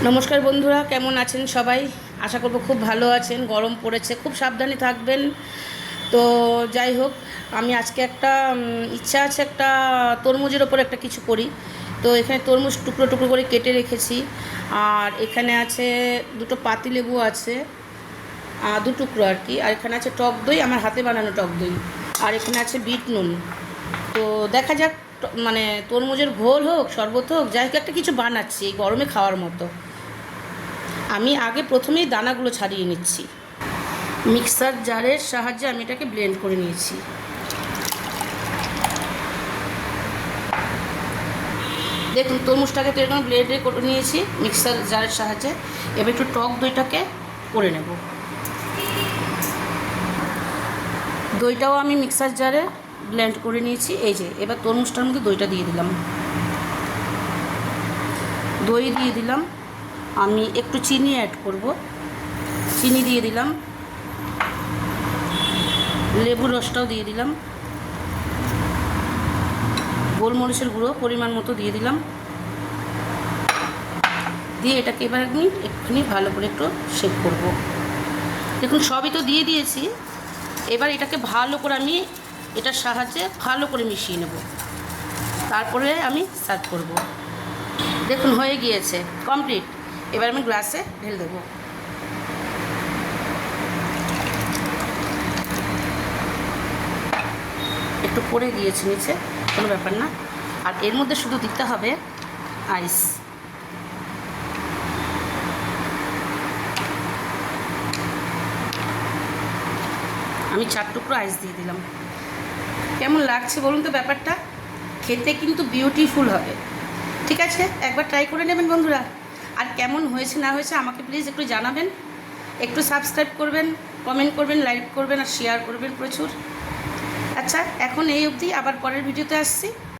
নমস্কার বন্ধুরা, কেমন আছেন সবাই? আশা করব খুব ভালো আছেন। গরম পড়েছে, খুব সাবধানে থাকবেন। তো যাই হোক, আমি আজকে একটা ইচ্ছা আছে, একটা তরমুজের ওপর একটা কিছু করি। তো এখানে তরমুজ টুকরো টুকরো করে কেটে রেখেছি। আর এখানে আছে দুটো পাতিলেবু আছে, দু টুকরো আর কি। আর এখানে আছে টক দই, আমার হাতে বানানো টক দই। আর এখানে আছে বিট নুন। তো দেখা যাক, মানে তরমুজের ঘোল হোক, শরবত হোক, যাই হোক একটা কিছু বানাচ্ছি এই গরমে খাওয়ার মতো। আমি আগে প্রথমেই দানাগুলো ছাড়িয়ে নিচ্ছি। মিক্সার জারের সাহায্যে আমি এটাকে ব্লেন্ড করে নিয়েছি। দেখুন, তরমুজটাকে তো এরকম ব্লেন্ডে করে নিয়েছি মিক্সার জারের সাহায্যে। এবার একটু টক দইটাকে করে নেব। দইটাও আমি মিক্সার জারে ব্লেন্ড করে নিয়েছি। এই যে, এবার তরমুজটার মধ্যে দইটা দিয়ে দিলাম, দই দিয়ে দিলাম। আমি একটু চিনি অ্যাড করব, চিনি দিয়ে দিলাম, লেবুর রসটাও দিয়ে দিলাম, গোলমরিচের গুঁড়ো পরিমাণ মতো দিয়ে দিলাম। দিয়ে এটাকে এবার আমি একটুখানি ভালো করে একটু শেক করব। দেখুন, সবই তো দিয়ে দিয়েছি। এবার এটাকে ভালো করে আমি এটার সাহায্যে ভালো করে মিশিয়ে নেব, তারপরে আমি সার্ভ করব। দেখুন, হয়ে গিয়েছে, কমপ্লিট। এবার আমি গ্লাসে ঢেলে দেবো। একটু পড়ে গিয়েছে নিচে, কোনো ব্যাপার না। আর এর মধ্যে শুধু দিতে হবে আইস। আমি 4 টুকরো আইস দিয়ে দিলাম। কেমন লাগছে বলুন তো ব্যাপারটা? খেতে কিন্তু বিউটিফুল হবে। ঠিক আছে, একবার ট্রাই করে নেবেন বন্ধুরা। আর কেমন হয়েছে না হয়েছে আমাকে প্লিজ একটু জানাবেন। একটু সাবস্ক্রাইব করবেন, কমেন্ট করবেন, লাইক করবেন আর শেয়ার করবেন প্রচুর। আচ্ছা, এখন এই অবধি, আবার পরের ভিডিওতে আসছি।